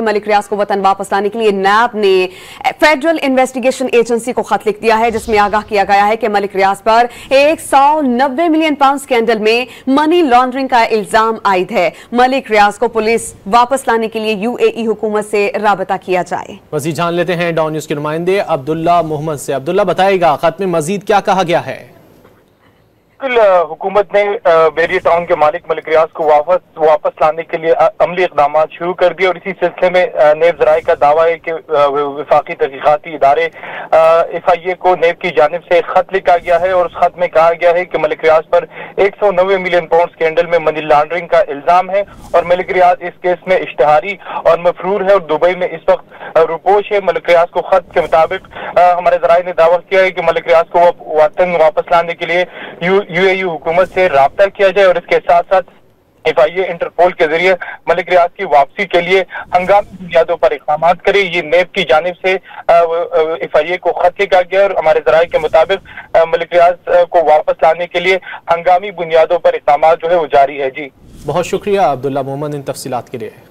मलिक रियाज को वतन वापस लाने के लिए नैब ने फेडरल इन्वेस्टिगेशन एजेंसी को खत लिख दिया है, जिसमें आगाह किया गया है कि मलिक रियाज पर 190 मिलियन पाउंड स्कैंडल में मनी लॉन्ड्रिंग का इल्जाम आयद है। मलिक रियाज को पुलिस वापस लाने के लिए UAE हुकूमत से राबता किया जाए। मजीद जान लेते हैं डॉन न्यूज के नुमाइंदे अब्दुल्ला मोहम्मद से। अब्दुल्ला, बताएगा खत में मजीद क्या कहा गया है? हुकूमत ने बेरिया टाउन के मालिक मलिक रियाज को वापस लाने के लिए अमली इकदाम शुरू कर दिए और इसी सिलसिले में नेब जराए का दावा है कि वफाकी तहकीकाती इदारे FIA को नेब की जानिब से खत लिखा गया है और उस खत में कहा गया है कि मलिक रियाज पर 190 मिलियन पाउंड स्कैंडल में मनी लॉन्ड्रिंग का इल्जाम है और मलिक रियाज इस केस में इश्तहारी और मफरूर है और दुबई में इस वक्त रुपोश है। मलिक रियाज को खत के मुताबिक हमारे जराए ने दावा किया है कि मलिक रियाज को वतन वापस लाने के लिए UAE हुकूमत से राब्ता किया जाए और इसके साथ साथ FIA इंटरपोल के जरिए मलिक रियाज की वापसी के लिए हंगामी बुनियादों पर इक़दाम करे। ये नेब की जानिब से FIA को खत लिखा गया और हमारे जराए के मुताबिक मलिक रियाज को वापस लाने के लिए हंगामी बुनियादों पर इक़दाम जो है वो जारी है। जी बहुत शुक्रिया अब्दुल्ला मोहम्मद इन तफसीलात के लिए।